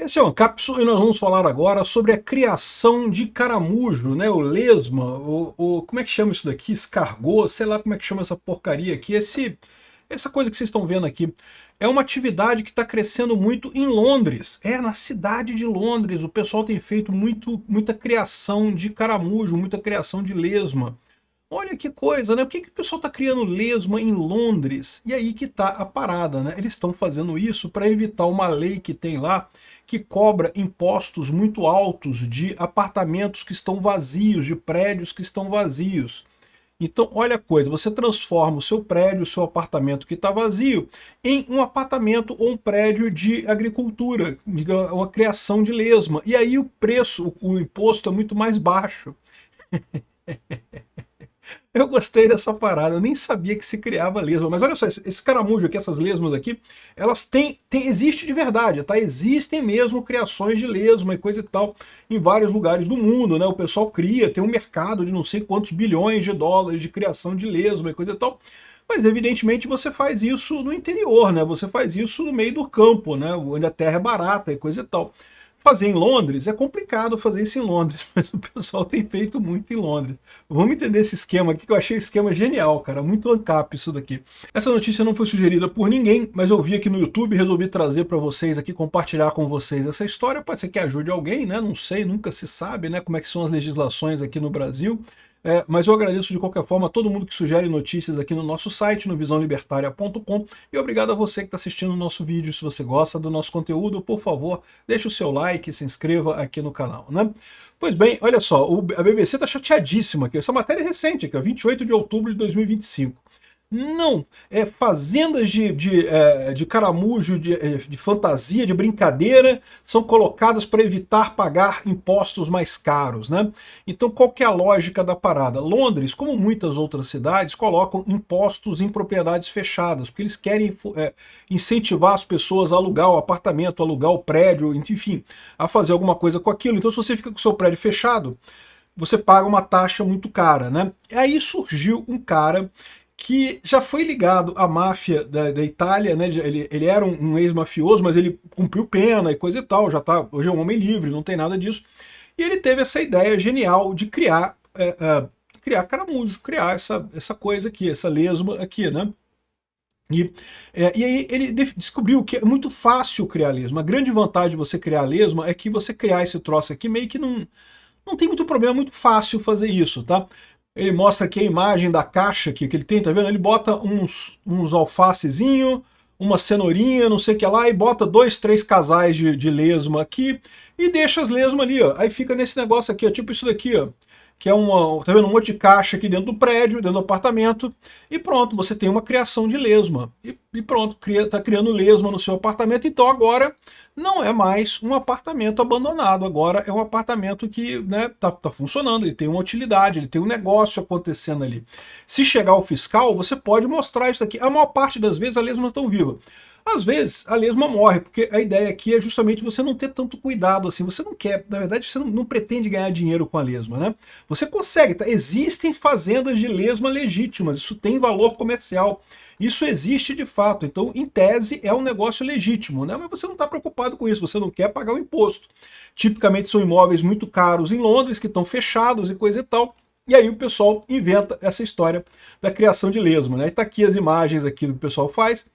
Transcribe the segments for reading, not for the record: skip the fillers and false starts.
Esse é o Cápsula e nós vamos falar agora sobre a criação de caramujo, né? O lesma, como é que chama isso daqui? Escargot, sei lá como é que chama essa porcaria aqui. Essa coisa que vocês estão vendo aqui é uma atividade que está crescendo muito em Londres. Na cidade de Londres o pessoal tem feito muita criação de caramujo, muita criação de lesma. Olha que coisa, né? Por que o pessoal está criando lesma em Londres? E aí que está a parada, né? Eles estão fazendo isso para evitar uma lei que tem lá que cobra impostos muito altos de apartamentos que estão vazios, de prédios que estão vazios. Então, olha a coisa, você transforma o seu prédio, o seu apartamento que está vazio, em um apartamento ou um prédio de agricultura, uma criação de lesma. E aí o preço, o imposto é muito mais baixo. Eu gostei dessa parada, eu nem sabia que se criava lesma, mas olha só, esse caramujo aqui, essas lesmas aqui, elas existe de verdade, tá? Existem mesmo criações de lesma e coisa e tal, em vários lugares do mundo, né? O pessoal cria, tem um mercado de não sei quantos bilhões de dólares de criação de lesma e coisa e tal, mas evidentemente você faz isso no interior, né? Você faz isso no meio do campo, né? Onde a terra é barata e coisa e tal. Fazer em Londres é complicado fazer isso em Londres, mas o pessoal tem feito muito em Londres. Vamos entender esse esquema aqui, que eu achei o esquema genial, cara. Muito ANCAP isso daqui. Essa notícia não foi sugerida por ninguém, mas eu vi aqui no YouTube e resolvi trazer para vocês aqui, compartilhar com vocês essa história. Pode ser que ajude alguém, né? Não sei, nunca se sabe, né? Como é que são as legislações aqui no Brasil. Mas eu agradeço de qualquer forma a todo mundo que sugere notícias aqui no nosso site, no visãolibertaria.com, e obrigado a você que está assistindo o nosso vídeo. Se você gosta do nosso conteúdo, por favor, deixe o seu like, se inscreva aqui no canal, né? Pois bem, olha só, a BBC está chateadíssima aqui, essa matéria é recente, aqui, 28 de outubro de 2025. Não, fazendas de caramujo, de fantasia, de brincadeira, são colocadas para evitar pagar impostos mais caros, né? Então qual que é a lógica da parada? Londres, como muitas outras cidades, colocam impostos em propriedades fechadas, porque eles querem incentivar as pessoas a alugar o apartamento, alugar o prédio, enfim, a fazer alguma coisa com aquilo. Então se você fica com o seu prédio fechado, você paga uma taxa muito cara, né? E aí surgiu um cara que já foi ligado à máfia da Itália, né? Ele era um ex-mafioso, mas ele cumpriu pena e coisa e tal, hoje é um homem livre, não tem nada disso. E ele teve essa ideia genial de criar caramujo, criar essa coisa aqui, essa lesma aqui, né? E aí ele descobriu que é muito fácil criar lesma. A grande vantagem de você criar lesma é que você criar esse troço aqui meio que não tem muito problema, é muito fácil fazer isso, tá? Ele mostra aqui a imagem da caixa que ele tem, tá vendo? Ele bota uns alfacezinho, uma cenourinha, não sei o que lá, e bota 2, 3 casais de lesma aqui, e deixa as lesmas ali, ó. Aí fica nesse negócio aqui, ó, tipo isso daqui, ó, que é tá vendo, um monte de caixa aqui dentro do prédio, dentro do apartamento, e pronto, você tem uma criação de lesma. E pronto, tá criando lesma no seu apartamento, então agora não é mais um apartamento abandonado, agora é um apartamento que, né, tá funcionando, ele tem uma utilidade, ele tem um negócio acontecendo ali. Se chegar o fiscal, você pode mostrar isso aqui. A maior parte das vezes a lesma estão viva. Às vezes a lesma morre, porque a ideia aqui é justamente você não ter tanto cuidado assim, você não quer, na verdade você não pretende ganhar dinheiro com a lesma, né? Você consegue, tá? Existem fazendas de lesma legítimas, isso tem valor comercial, isso existe de fato, então em tese é um negócio legítimo, né? Mas você não está preocupado com isso, você não quer pagar o imposto. Tipicamente são imóveis muito caros em Londres, que estão fechados e coisa e tal, e aí o pessoal inventa essa história da criação de lesma, né? Está aqui as imagens aqui do que o pessoal faz.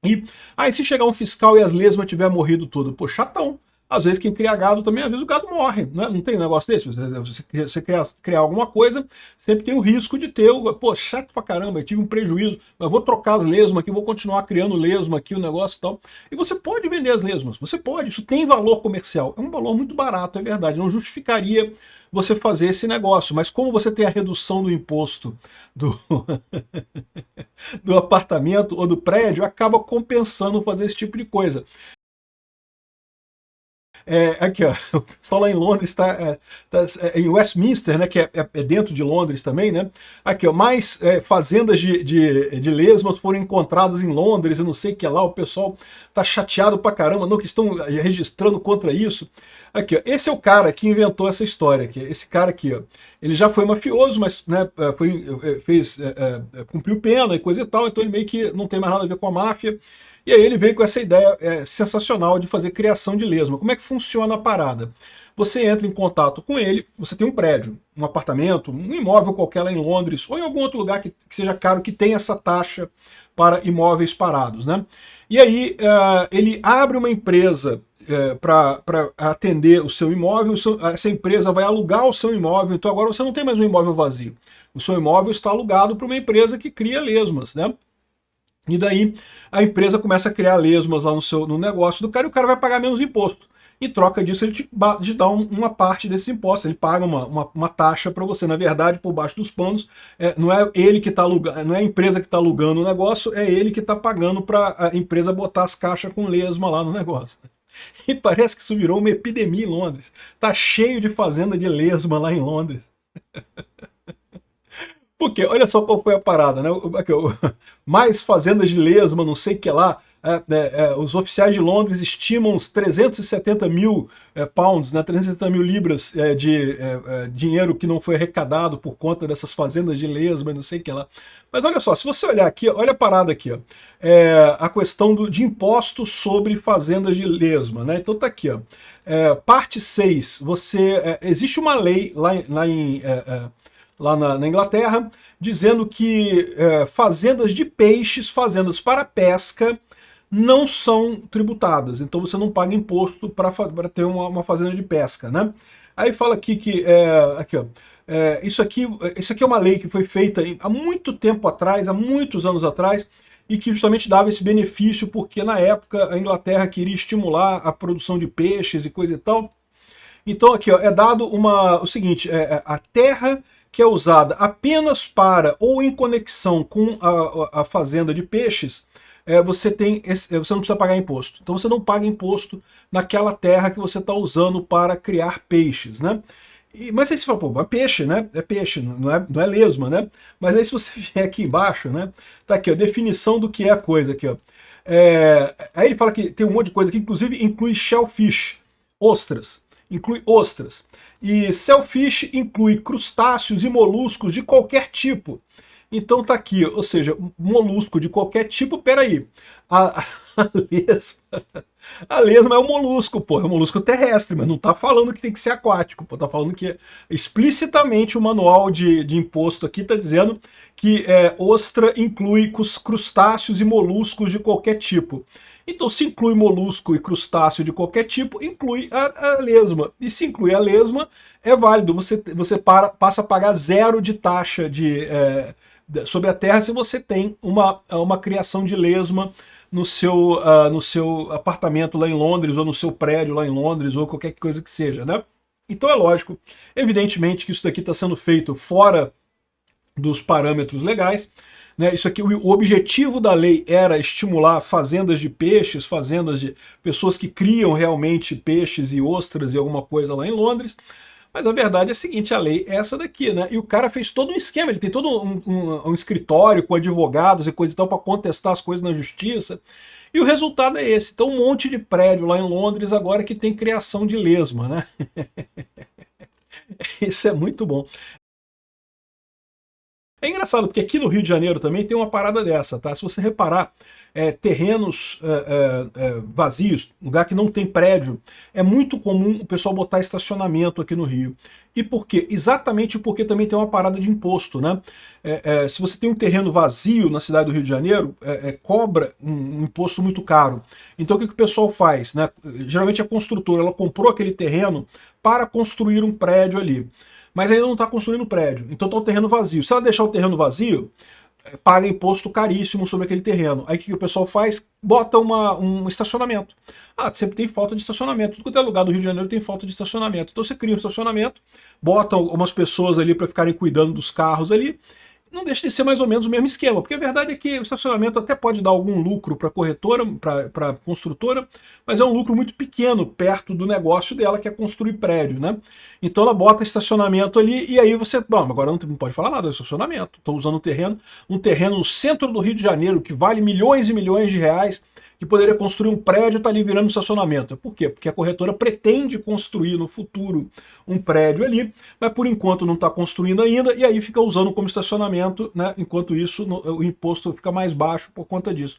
E aí se chegar um fiscal e as lesmas tiver morrido tudo, pô, chatão. Às vezes quem cria gado também, às vezes o gado morre, né? Não tem um negócio desse. Você criar alguma coisa, sempre tem o risco de ter, pô, chato pra caramba, eu tive um prejuízo, mas vou trocar as lesmas aqui, vou continuar criando lesma aqui, o negócio e tal. E você pode vender as lesmas, você pode, isso tem valor comercial. É um valor muito barato, é verdade, não justificaria você fazer esse negócio, mas como você tem a redução do imposto do, do apartamento ou do prédio, acaba compensando fazer esse tipo de coisa. Aqui, ó, o pessoal lá em Londres está em Westminster, né, que é dentro de Londres também, né? Aqui, ó, mais fazendas de lesmas foram encontradas em Londres, eu não sei o que lá, o pessoal tá chateado pra caramba, não, que estão registrando contra isso. Aqui, ó, esse é o cara que inventou essa história aqui, esse cara aqui, ó. Ele já foi mafioso, mas né, cumpriu pena e coisa e tal, então ele meio que não tem mais nada a ver com a máfia. E aí ele veio com essa ideia sensacional de fazer criação de lesma. Como é que funciona a parada? Você entra em contato com ele, você tem um prédio, um apartamento, um imóvel qualquer lá em Londres, ou em algum outro lugar que seja caro, que tenha essa taxa para imóveis parados, né? E aí ele abre uma empresa para atender o seu imóvel, essa empresa vai alugar o seu imóvel, então agora você não tem mais um imóvel vazio. O seu imóvel está alugado para uma empresa que cria lesmas, né? E daí a empresa começa a criar lesmas lá no negócio do cara e o cara vai pagar menos imposto. Em troca disso, ele te dá uma parte desse imposto, ele paga uma taxa para você. Na verdade, por baixo dos panos, não é ele que está alugando, não é a empresa que está alugando o negócio, é ele que está pagando para a empresa botar as caixas com lesma lá no negócio. E parece que isso virou uma epidemia em Londres. Tá cheio de fazenda de lesma lá em Londres. Porque olha só qual foi a parada, né? Mais fazendas de lesma, não sei o que lá. Os oficiais de Londres estimam uns 370 mil pounds, né, 370 mil libras de dinheiro que não foi arrecadado por conta dessas fazendas de lesma, não sei o que lá. Mas olha só, se você olhar aqui, olha a parada aqui, ó, a questão de impostos sobre fazendas de lesma, né? Então tá aqui, ó, parte 6, existe uma lei lá na Inglaterra dizendo que fazendas de peixes, fazendas para pesca, não são tributadas, então você não paga imposto para ter uma fazenda de pesca, né? Aí fala aqui que aqui, ó, isso aqui é uma lei que foi feita há muito tempo atrás, há muitos anos atrás, e que justamente dava esse benefício porque na época a Inglaterra queria estimular a produção de peixes e coisa e tal. Então aqui ó, é dado o seguinte, a terra que é usada apenas para ou em conexão com a fazenda de peixes, você não precisa pagar imposto. Então você não paga imposto naquela terra que você está usando para criar peixes, né? Mas aí você fala, pô, mas peixe, né? É peixe, não é lesma, né? Mas aí se você vier aqui embaixo, né? Tá aqui, a definição do que é a coisa aqui, ó. Aí ele fala que tem um monte de coisa que inclusive inclui shellfish, ostras, inclui ostras. E shellfish inclui crustáceos e moluscos de qualquer tipo. Então tá aqui, ou seja, molusco de qualquer tipo, peraí, a lesma, a lesma é um molusco, pô, é um molusco terrestre, mas não tá falando que tem que ser aquático, pô, tá falando que explicitamente o manual de imposto aqui tá dizendo que ostra inclui crustáceos e moluscos de qualquer tipo. Então, se inclui molusco e crustáceo de qualquer tipo, inclui a lesma. E se inclui a lesma, é válido, você passa a pagar zero de taxa sobre a terra se você tem uma criação de lesma no seu apartamento lá em Londres, ou no seu prédio lá em Londres, ou qualquer coisa que seja, né? Então é lógico, evidentemente que isso daqui está sendo feito fora dos parâmetros legais, né? Isso aqui, o objetivo da lei era estimular fazendas de peixes, fazendas de pessoas que criam realmente peixes e ostras e alguma coisa lá em Londres. Mas a verdade é a seguinte, a lei é essa daqui, né? E o cara fez todo um esquema, ele tem todo um escritório com advogados e coisa e tal para contestar as coisas na justiça. E o resultado é esse. Então um monte de prédio lá em Londres agora que tem criação de lesma, né? Isso é muito bom. É engraçado, porque aqui no Rio de Janeiro também tem uma parada dessa, tá? Se você reparar, terrenos vazios, lugar que não tem prédio, é muito comum o pessoal botar estacionamento aqui no Rio. E por quê? Exatamente porque também tem uma parada de imposto, né? Se você tem um terreno vazio na cidade do Rio de Janeiro, cobra um imposto muito caro. Então o que o pessoal faz, né? Geralmente a construtora, ela comprou aquele terreno para construir um prédio ali. Mas ainda não está construindo prédio, então está o terreno vazio. Se ela deixar o terreno vazio, paga imposto caríssimo sobre aquele terreno. Aí o que o pessoal faz? Bota um estacionamento. Sempre tem falta de estacionamento. Tudo quanto é lugar do Rio de Janeiro tem falta de estacionamento. Então você cria um estacionamento, bota algumas pessoas ali para ficarem cuidando dos carros ali, não deixa de ser mais ou menos o mesmo esquema, porque a verdade é que o estacionamento até pode dar algum lucro para a corretora, para a construtora, mas é um lucro muito pequeno perto do negócio dela, que é construir prédio, né? Então ela bota estacionamento ali e aí você, bom, agora não pode falar nada do estacionamento, estou usando um terreno no centro do Rio de Janeiro que vale milhões e milhões de reais, que poderia construir um prédio, está ali virando estacionamento. Por quê? Porque a corretora pretende construir no futuro um prédio ali, mas por enquanto não está construindo ainda, e aí fica usando como estacionamento, né? Enquanto isso o imposto fica mais baixo por conta disso.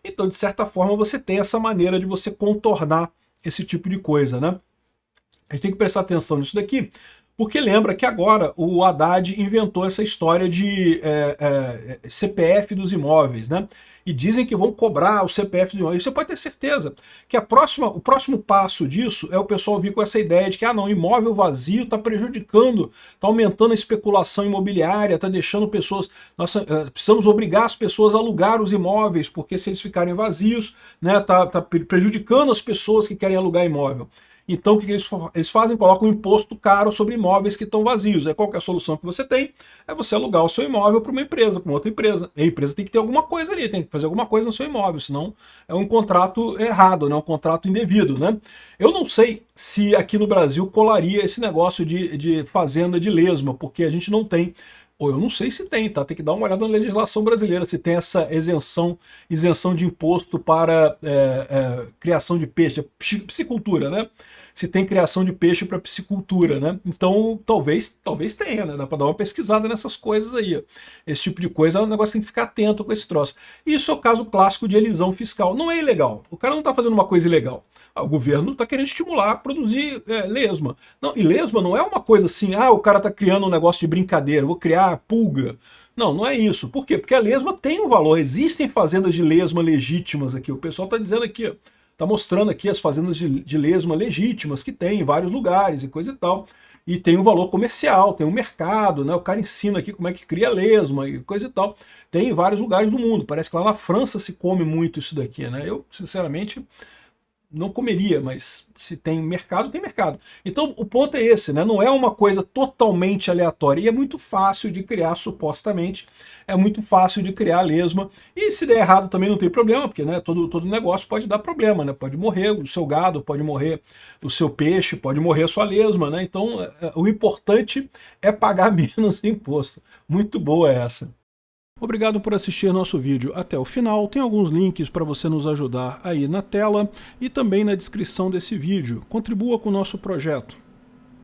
Então, de certa forma, você tem essa maneira de você contornar esse tipo de coisa, né? A gente tem que prestar atenção nisso daqui, porque lembra que agora o Haddad inventou essa história de CPF dos imóveis, né? E dizem que vão cobrar o CPF dos imóveis. Você pode ter certeza que o próximo passo disso é o pessoal vir com essa ideia de que, não, imóvel vazio está prejudicando, está aumentando a especulação imobiliária, está deixando pessoas... precisamos obrigar as pessoas a alugar os imóveis, porque se eles ficarem vazios, né, tá prejudicando as pessoas que querem alugar imóvel. Então o que eles fazem? Colocam um imposto caro sobre imóveis que estão vazios. Qual que é a solução que você tem? É você alugar o seu imóvel para uma empresa, para outra empresa. E a empresa tem que ter alguma coisa ali, tem que fazer alguma coisa no seu imóvel, senão é um contrato errado, né? Um contrato indevido, né? Eu não sei se aqui no Brasil colaria esse negócio de fazenda de lesma, porque a gente não tem. Ou eu não sei se tem, tá? Tem que dar uma olhada na legislação brasileira, se tem essa isenção de imposto para criação de peixe, piscicultura, né? Se tem criação de peixe para piscicultura, né? Então, talvez tenha, né? Dá para dar uma pesquisada nessas coisas aí. Ó. Esse tipo de coisa é um negócio que tem que ficar atento com esse troço. Isso é o caso clássico de elisão fiscal. Não é ilegal. O cara não está fazendo uma coisa ilegal. O governo está querendo estimular a produzir lesma. Não, e lesma não é uma coisa assim, o cara está criando um negócio de brincadeira, vou criar pulga. Não, não é isso. Por quê? Porque a lesma tem um valor. Existem fazendas de lesma legítimas aqui. O pessoal está dizendo aqui, ó, está mostrando aqui as fazendas de lesma legítimas que tem em vários lugares e coisa e tal. E tem um valor comercial, tem um mercado, né? O cara ensina aqui como é que cria lesma e coisa e tal. Tem em vários lugares do mundo. Parece que lá na França se come muito isso daqui, né? Eu, sinceramente, não comeria, mas se tem mercado, tem mercado. Então o ponto é esse, né? Não é uma coisa totalmente aleatória e é muito fácil de criar, supostamente, é muito fácil de criar lesma. E se der errado também não tem problema, porque, né, todo negócio pode dar problema, né? Pode morrer o seu gado, pode morrer o seu peixe, pode morrer a sua lesma, né? Então o importante é pagar menos imposto. Muito boa essa. Obrigado por assistir nosso vídeo até o final. Tem alguns links para você nos ajudar aí na tela e também na descrição desse vídeo. Contribua com o nosso projeto.